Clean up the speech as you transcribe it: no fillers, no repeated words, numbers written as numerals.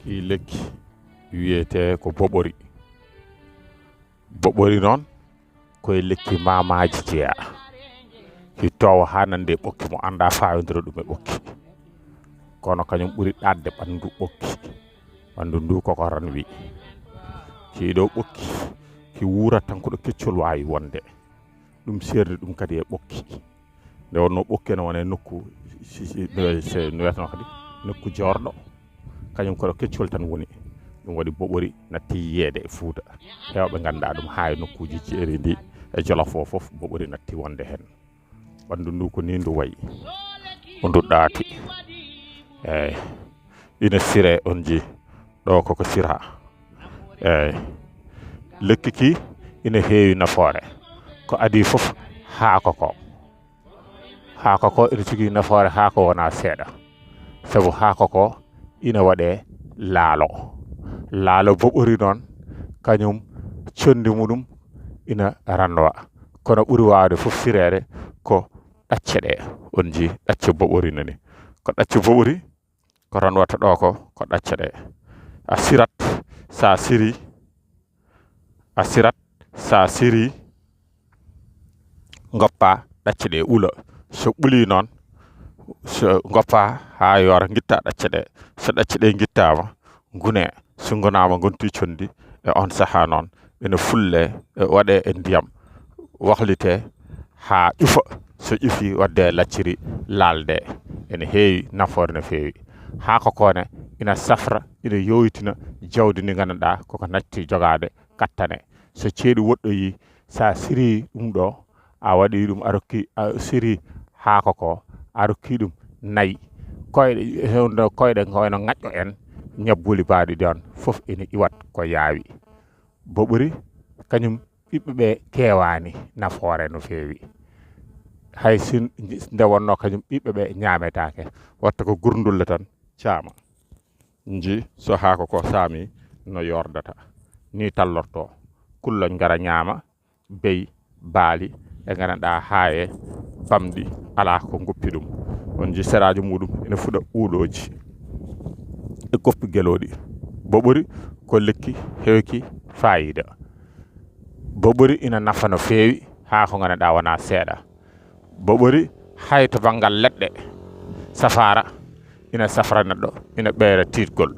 i lekki wiyete ko boɓori. Boɓori noon koye lekki mamaji jeeya hittowo ha nande ɓokki mo anda fawidira ɗum e ɓokki kono kañum ɓuri ɗadde ɓandu ɓokki ɓandu ndu koko ran wi kiɗo ɓokki ki wurat tan koɗo keccol wawi wonde ɗum serdi ɗum kadi e ɓokki nde wonno ɓokki ne wone nokku no wiyatano kadi nokku jorɗo kañum koɗo keccol tan woni ɗum waɗi boɓori natti yiyede e Fuuta hewɓe ganda ɗum ha e nokkuji jeeri ndi e Jolof o foof boɓori natti wonde hen ɓandu ndu ko ni ndu wayi ko ndu ɗaati eyyi ina sire on ji ɗo koko sira eyyi lekki ki ina heewi nafoore ko adi foof haako ko ina jogui nafoore haako wona seeɗa saabu haako ko ina waɗe laalo boɓori noon kañum condi muɗum ina ranwa kono ɓuri wawde foof sirede ko ɗacce ɗe on ji ɗacce boɓori nani ko ɗacce boɓori ko ranwata ɗo ko ɗacce ɗe a sirat sa siri goppa ɗacce ɗe ula so ɓuli noon so goppa ha yora guitta ɗacce ɗe so ɗacce ɗe guittama gune so gonama gonti condi e on saaha noon ene fulle waɗe e ndiyam wahlite ha ƴufa so ƴufi wadde lacciri lalde ene heewi nafoore no feewi haako kone ina safra ina yowitina jawdi ndi ganduɗa koko natti jogade kattane so ceeɗu woɗɗoyi sa siri ɗum ɗo a waɗi ɗum a siri haako ko a rokki ɗum nayyi koyɗe koyno ŋaƴƴo en ñabbuli baɗi ɗon foof ina iwat ko yaawi boɓori kañum ɓiɓɓeɓe kewani nafoore no feewi hay sin nde wonno kañum ɓiɓɓeɓe ñametake watta ko gurdulle tan caama ji so haako ko saami no yordata ni tallorto kulloñ gara ñaama beyi baali e ganduɗa haaye bamɗi ala ko goppi ɗum on ji seraji muɗum ina fuɗa uuɗoji e koppi gueloɗi boɓori ko lekki hewki fayida boɓori ina nafa no feewi ha ko ganduɗa wona seeɗa boɓori hay to banggal leɗɗe safara ina safra neɗɗo ina ɓeyra tiitgol